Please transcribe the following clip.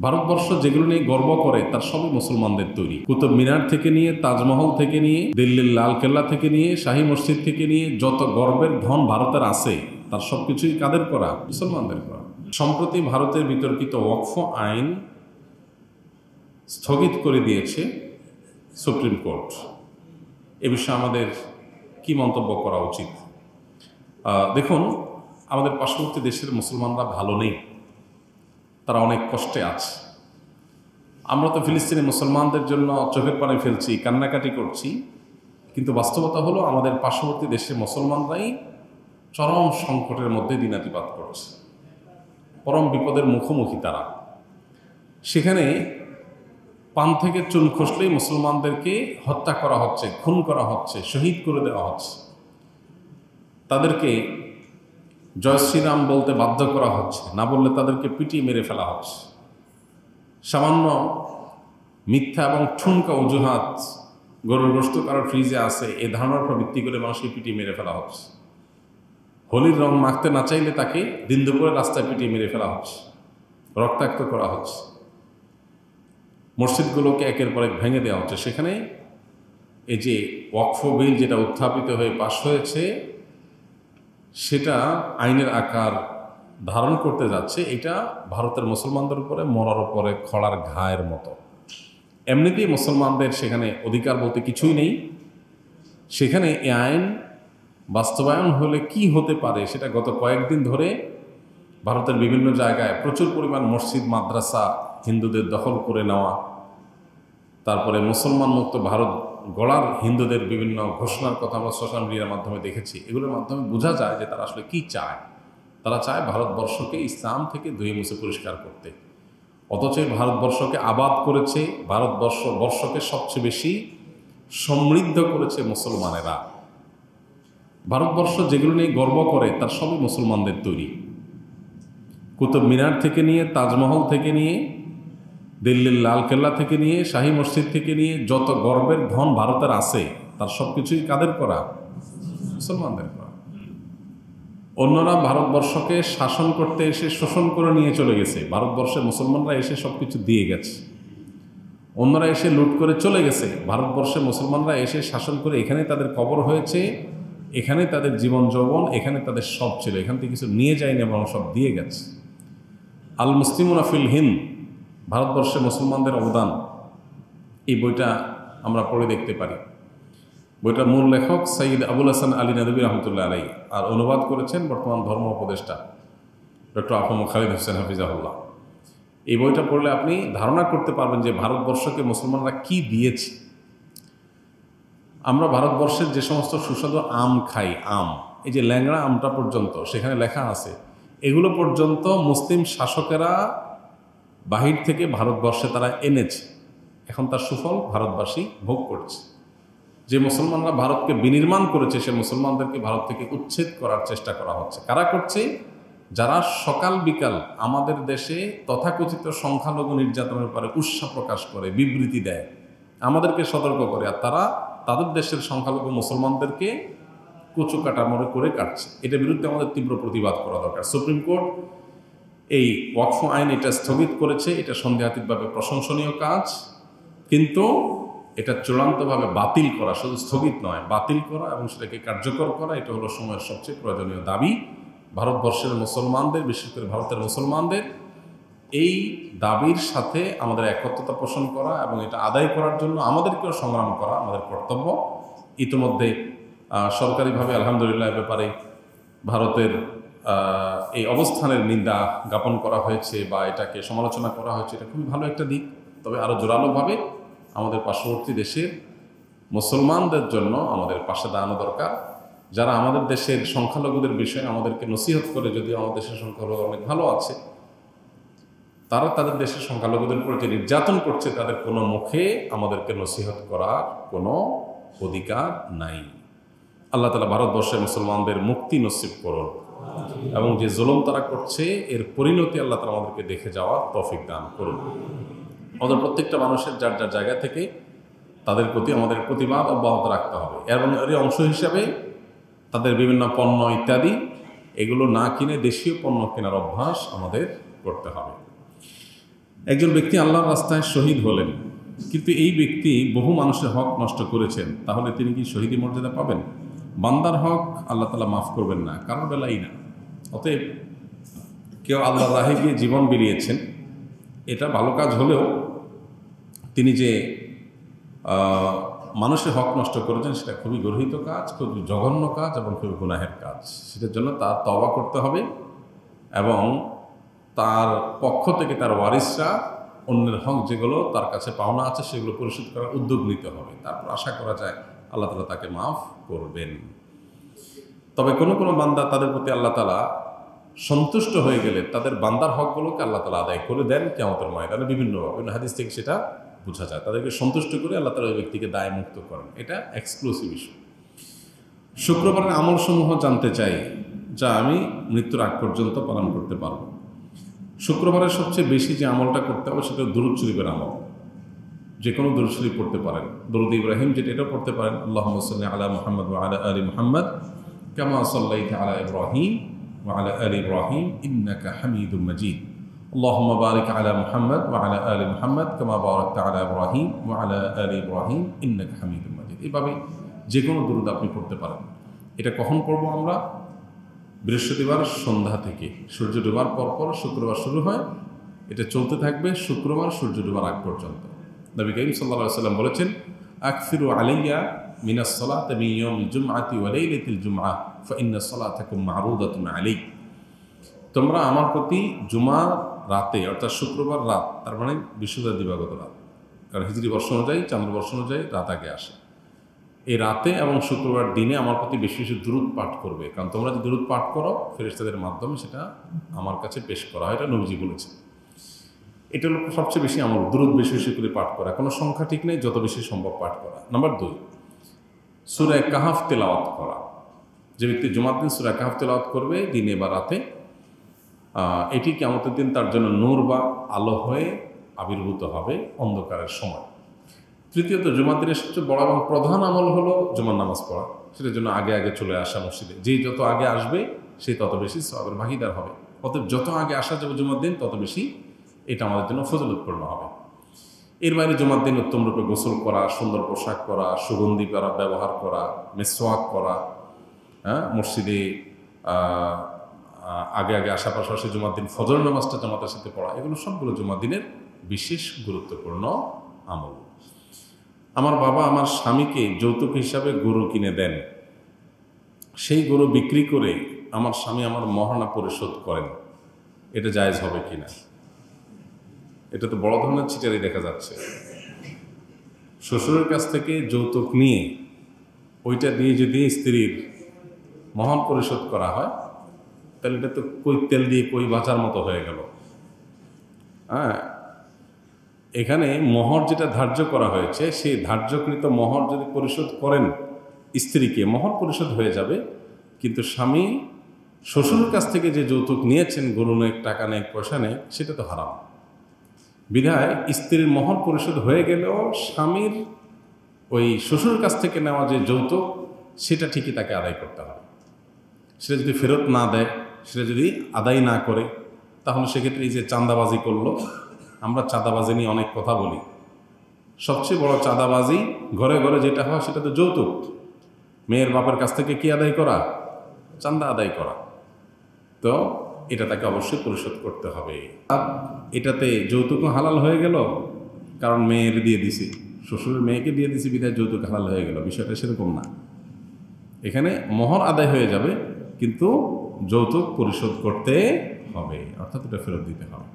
ভারতবর্ষ যেগুলো নিয়ে গর্ব করে তার সবই মুসলমানদের তৈরি। কুতুব মিনার থেকে নিয়ে, তাজমহল থেকে নিয়ে, দিল্লির লালকেল্লা থেকে নিয়ে, শাহী মসজিদ থেকে নিয়ে যত গর্বের ধন ভারতের আছে তার সবকিছুই কাদের করা? মুসলমানদের করা। সম্প্রতি ভারতের বিতর্কিত ওয়াকফ আইন স্থগিত করে দিয়েছে সুপ্রিম কোর্ট। এ বিষয়ে আমাদের কি মন্তব্য করা উচিত? দেখুন, আমাদের পার্শ্ববর্তী দেশের মুসলমানরা ভালো নেই, তারা অনেক কষ্টে আছে। আমরা তো ফিলিস্তিনি মুসলমানদের জন্য চোখের পানি ফেলছি, কান্নাকাটি করছি, কিন্তু বাস্তবতা হলো আমাদের পার্শ্ববর্তী দেশের মুসলমানরাই চরম সংকটের মধ্যে দিনাতিপাত করছে, পরম বিপদের মুখোমুখি তারা। সেখানে পান থেকে চুন খসলেই মুসলমানদেরকে হত্যা করা হচ্ছে, খুন করা হচ্ছে, শহীদ করে দেওয়া হচ্ছে, তাদেরকে জয় শ্রীরাম বলতে বাধ্য করা হচ্ছে, না বললে তাদেরকে পিটিয়ে মেরে ফেলা হচ্ছে। সামান্য মিথ্যা এবং ঠুনকা অজুহাত, গরুর গোশত কারোর ফ্রিজে আছে, এ ধারণার উপর ভিত্তি করে মানুষকে পিটিয়ে মেরে ফেলা হচ্ছে। হোলির রং মাখতে না চাইলে তাকে দিন দুপুরে রাস্তায় পিটিয়ে মেরে ফেলা হচ্ছে, রক্তাক্ত করা হচ্ছে। মসজিদগুলোকে একের পর এক ভেঙে দেওয়া হচ্ছে। সেখানে এই যে ওয়াকফ বিল যেটা উত্থাপিত হয়ে পাশ হয়েছে, সেটা আইনের আকার ধারণ করতে যাচ্ছে। এটা ভারতের মুসলমানদের উপরে মরার উপরে খড়ার ঘায়ের মতো। এমনিতেই মুসলমানদের সেখানে অধিকার বলতে কিছুই নেই। সেখানে এই আইন বাস্তবায়ন হলে কি হতে পারে সেটা গত কয়েকদিন ধরে ভারতের বিভিন্ন জায়গায় প্রচুর পরিমাণ মসজিদ মাদ্রাসা হিন্দুদের দখল করে নেওয়া, তারপরে মুসলমান মুক্ত ভারত গড়ার হিন্দুদের বিভিন্ন ঘোষণার কথা আমরা সোশ্যাল মিডিয়ার মাধ্যমে দেখেছি। এগুলোর মাধ্যমে বোঝা যায় যে তারা আসলে কি চায়। তারা চায় ভারতবর্ষকে ইসলাম থেকে ধুয়ে মুছে পরিষ্কার করতে। অথচ ভারতবর্ষকে আবাদ করেছে, ভারতবর্ষকে সবচেয়ে বেশি সমৃদ্ধ করেছে মুসলমানেরা। ভারতবর্ষ যেগুলো নিয়ে গর্ব করে তার সবই মুসলমানদের তৈরি। কুতুব মিনার থেকে নিয়ে, তাজমহল থেকে নিয়ে, দিল্লির লালকেল্লা থেকে নিয়ে, শাহী মসজিদ থেকে নিয়ে যত গর্বের ধন ভারতের আছে তার সব কিছুই কাদের করা? মুসলমানদের করা। অন্যরা ভারতবর্ষকে শাসন করতে এসে শোষণ করে নিয়ে চলে গেছে, ভারতবর্ষে মুসলমানরা এসে সব কিছু দিয়ে গেছে। অন্যরা এসে লুট করে চলে গেছে, ভারতবর্ষে মুসলমানরা এসে শাসন করে এখানে তাদের কবর হয়েছে, এখানে তাদের জীবন যৌবন, এখানে তাদের সব ছিল, এখান থেকে কিছু নিয়ে যায়নি এবং সব দিয়ে গেছে। আল মুসলিমুনা ফিল হিন্দ, ভারতবর্ষে মুসলমানদের অবদান, এই বইটা আমরা পড়ে দেখতে পারি। বইটার মূল লেখক সৈয়দ আবুল হাসান আলী নদভী রহমতুল্লাহ আলাই, আর অনুবাদ করেছেন বর্তমান ধর্ম উপদেষ্টা ডক্টর আহমদ খালিদ হোসেন হাফিজাহুল্লাহ। এই বইটা পড়লে আপনি ধারণা করতে পারবেন যে ভারতবর্ষকে মুসলমানরা কি দিয়েছে। আমরা ভারতবর্ষের যে সমস্ত সুস্বাদু আম খাই, আম, এই যে ল্যাংড়া আমটা পর্যন্ত সেখানে লেখা আছে, এগুলো পর্যন্ত মুসলিম শাসকেরা বাহির থেকে ভারতবর্ষে তারা এনেছে। এখন তার সুফল ভারতবাসী ভোগ করছে। যে মুসলমানরা ভারতকে বিনির্মাণ করেছে সে মুসলমানদেরকে ভারত থেকে উচ্ছেদ করার চেষ্টা করা হচ্ছে। কারা করছে? যারা সকাল বিকাল আমাদের দেশে তথাকথিত সংখ্যালঘু নির্যাতনের ব্যাপারে উৎসাহ প্রকাশ করে, বিবৃতি দেয়, আমাদেরকে সতর্ক করে, আর তারা তাদের দেশের সংখ্যালঘু মুসলমানদেরকে কচু কাটামোড়ে করে কাটছে। এটার বিরুদ্ধে আমাদের তীব্র প্রতিবাদ করা দরকার। সুপ্রিম কোর্ট এই ওয়াকফ আইন এটা স্থগিত করেছে, এটা সন্দেহাতীতভাবে প্রশংসনীয় কাজ, কিন্তু এটা চূড়ান্তভাবে বাতিল করা, শুধু স্থগিত নয়, বাতিল করা এবং সেটাকে কার্যকর করা, এটা হলো সময়ের সবচেয়ে প্রয়োজনীয় দাবি। ভারতবর্ষের মুসলমানদের, বিশেষ করে ভারতের মুসলমানদের এই দাবির সাথে আমাদের একত্রতা পোষণ করা এবং এটা আদায় করার জন্য আমাদেরকেও সংগ্রাম করা আমাদের কর্তব্য। ইতিমধ্যে সরকারিভাবে আলহামদুলিল্লাহ ব্যাপারে ভারতের এই অবস্থানের নিন্দা জ্ঞাপন করা হয়েছে বা এটাকে সমালোচনা করা হয়েছে, এটা খুবই ভালো একটা দিক। তবে আরও জোরালোভাবে আমাদের পার্শ্ববর্তী দেশের মুসলমানদের জন্য আমাদের পাশে দাঁড়ানো দরকার। যারা আমাদের দেশের সংখ্যালঘুদের বিষয়ে আমাদেরকে নসিহত করে, যদিও আমাদের দেশের সংখ্যালঘু অনেক ভালো আছে, তারা তাদের দেশের সংখ্যালঘুদের উপর যে নির্যাতন করছে তাদের কোনো মুখে আমাদেরকে নসিহত করার কোনো অধিকার নাই। আল্লাহ তাআলা ভারতবর্ষের মুসলমানদের মুক্তি নসিব করুন এবং যে জুলুম তারা করছে এর পরিণতি আল্লাহ তাআলা আমাদেরকে দেখে যাওয়ার তৌফিক দান করুন। আমাদের প্রত্যেকটা মানুষের যার যার জায়গা থেকে তাদের প্রতি আমাদের প্রতিবাদ অব্যাহত রাখতে হবে এবং এর অংশ হিসাবে তাদের বিভিন্ন পণ্য ইত্যাদি এগুলো না কিনে দেশীয় পণ্য কেনার অভ্যাস আমাদের করতে হবে। একজন ব্যক্তি আল্লাহর রাস্তায় শহীদ হলেন, কিন্তু এই ব্যক্তি বহু মানুষের হক নষ্ট করেছেন, তাহলে তিনি কি শহীদি মর্যাদা পাবেন? বান্দার হক আল্লাহ তাআলা মাফ করবেন না, কারোর বেলাই না। অতএব কেউ আল্লাহর রাহে গিয়ে জীবন বিলিয়েছেন, এটা ভালো কাজ হলেও তিনি যে মানুষের হক নষ্ট করেছেন সেটা খুবই গর্হিত কাজ, খুবই জঘন্য কাজ এবং খুবই গুনাহের কাজ। সেটার জন্য তার তওবা করতে হবে এবং তার পক্ষ থেকে তার ওয়ারিসরা অন্যের হক যেগুলো তার কাছে পাওনা আছে সেগুলো পরিশোধ করার উদ্যোগ নিতে হবে। তারপর আশা করা যায় আল্লাহ তাআলা তাকে মাফ করবেন। তবে কোনো কোনো বান্দা, তাদের প্রতি আল্লাহ তাআলা সন্তুষ্ট হয়ে গেলে তাদের বান্দার হকগুলোকে আল্লাহ তাআলা আদায় করে দেন কিয়ামতের ময়দানে বিভিন্নভাবে। হাদিস থেকে সেটা বোঝা যায়। তাদেরকে সন্তুষ্ট করে আল্লাহ তাআলা ওই ব্যক্তিকে দায় মুক্ত করেন। এটা এক্সক্লুসিভ ইস্যু। শুক্রবারের আমলসমূহ জানতে চাই যা আমি মৃত্যুর আগ পর্যন্ত পালন করতে পারবো। শুক্রবারের সবচেয়ে বেশি যে আমলটা করতে হবে সেটা দুরূদ শরীফের আমল। যে কোনো দুরূদ শরীফ পড়তে পারেন। দরুদ ইব্রাহিম যেটা, এটাও পড়তে পারেন। আল্লাহুম্মা সাল্লি আলা মুহাম্মাদ ওয়া আলা আলি মুহাম্মাদ কামা সাল্লাইতা আলা ইব্রাহিম ওয়া আলা আলি ইব্রাহিম ইন্নাকা হামিদুম মাজিদ। আল্লাহুম্মা বারিক আলা মুহাম্মাদ ওয়া আলা আলি মুহাম্মাদ কামা বারাকতা আলা ইব্রাহিম ওয়া আলা আলি ইব্রাহিম ইন্নাকা হামিদুম মাজিদ। এইভাবে যে কোনো দুরূদ আপনি পড়তে পারেন। এটা কখন পড়বো আমরা? বৃহস্পতিবার সন্ধ্যা থেকে সূর্য ডোবার পরপর শুক্রবার শুরু হয়, এটা চলতে থাকবে শুক্রবার সূর্য ডোবার আগ পর্যন্ত। নবী করিম সাল্লাল্লাহু আলাইহি ওয়াসাল্লাম বলেছেন, আকসিরু আলাইয়া মিনাস সালাতি মিন ইয়াউমিল জুমআতি ওয়া লাইলাতিল জুমআহ ফা ইন্না সালাতাকুম মা'রুদাতুন আলাই। তোমরা আমার প্রতি জুমার রাতে, অর্থাৎ শুক্রবার রাত, তার মানে বিশুদ্ধ দিবাগত রাত, কারণ হিজরি বর্ষ অনুযায়ী, চান্দ্র বর্ষ অনুযায়ী রাত আগে আসে। এই রাতে এবং শুক্রবার দিনে আমার প্রতি বেশি বেশি দুরূদ পাঠ করবে, কারণ তোমরা যে দুরূদ পাঠ করো ফেরেশতাদের মাধ্যমে সেটা আমার কাছে পেশ করা হয়। এটা নবীজি বলেছে। এটা হলো সবচেয়ে বেশি আমল, দুরূদ বেশি বেশি করে পাঠ করা। কোনো সংখ্যা ঠিক নেই, যত বেশি সম্ভব পাঠ করা। নাম্বার 2, সূরা কাহাফ তেলাওয়াত করা। যে ব্যক্তি জুমার দিন সূরা কাহাফ তেলাওয়াত করবে দিনে বা রাতে, এটি কিয়ামতের দিন তার জন্য নূর বা আলো হয়ে আবির্ভূত হবে অন্ধকারের সময়। তৃতীয়ত, জুমার দিনের সবচেয়ে বড় এবং প্রধান আমল হলো জুমার নামাজ পড়া। সেটার জন্য আগে আগে চলে আসা মসজিদে। যেই যত আগে আসবে সেই তত বেশি সওয়াবের ভাগীদার হবে। অতএব যত আগে আসা যাবে জুমার দিন তত বেশি এটা আমাদের জন্য ফজিলতপূর্ণ হবে। এর বাইরে জুমার দিন উত্তম রূপে গোসল করা, সুন্দর পোশাক পরা, সুগন্ধি ব্যবহার করা, মিসওয়াক করা, মসজিদে আগে আগে আসা, পাশাপাশি জুমার দিন ফজর নামাজটা জামাতের সাথে পড়া, এগুলো সবগুলো জুমার দিনের বিশেষ গুরুত্বপূর্ণ আমল। আমার বাবা আমার স্বামীকে যৌতুক হিসাবে গরু কিনে দেন। সেই গরু বিক্রি করে আমার স্বামী আমার মহারণা পরিশোধ করেন। এটা জায়েজ হবে কিনা? এটা তো বড় ধরনের চিটারি দেখা যাচ্ছে। শ্বশুরের কাছ থেকে যৌতুক নিয়ে ওইটা দিয়ে যদি স্ত্রীর মহান পরিশোধ করা হয় তাহলে এটা তো কই তেল দিয়ে কই বাঁচার মতো হয়ে গেল। এখানে মোহর যেটা ধার্য করা হয়েছে, সেই ধার্যকৃত মোহর যদি পরিশোধ করেন স্ত্রীকে, মোহর পরিশোধ হয়ে যাবে। কিন্তু স্বামী শ্বশুরের কাছ থেকে যে যৌতুক নিয়েছেন, গরু নেক, টাকা নেক, পয়সা নেক, সেটা তো হারাম। বিধায় স্ত্রীর মোহর পরিশোধ হয়ে গেলেও স্বামীর ওই শ্বশুরের কাছ থেকে নেওয়া যে যৌতুক, সেটা ঠিকই তাকে আদায় করতে হবে। সেটা যদি ফেরত না দেয়, সেটা যদি আদায় না করে, তাহলে সেক্ষেত্রে এই যে চাঁদাবাজি করলো, আমরা চাঁদাবাজি নিয়ে অনেক কথা বলি। সবচেয়ে বড় চাঁদাবাজি ঘরে ঘরে যেটা হয় সেটা তো যৌতুক। মেয়ের বাপের কাছ থেকে কি আদায় করা? চাঁদা আদায় করা। তো এটা তাকে অবশ্যই পরিশোধ করতে হবে। আর এটাতে যৌতুকও হালাল হয়ে গেল, কারণ মেয়ের দিয়ে দিছি, শ্বশুরের মেয়েকে দিয়ে দিছি বিধায় যৌতুক হালাল হয়ে গেল। বিষয়টা সেরকম না। এখানে মোহর আদায় হয়ে যাবে, কিন্তু যৌতুক পরিশোধ করতে হবে, অর্থাৎ এটা ফেরত দিতে হবে।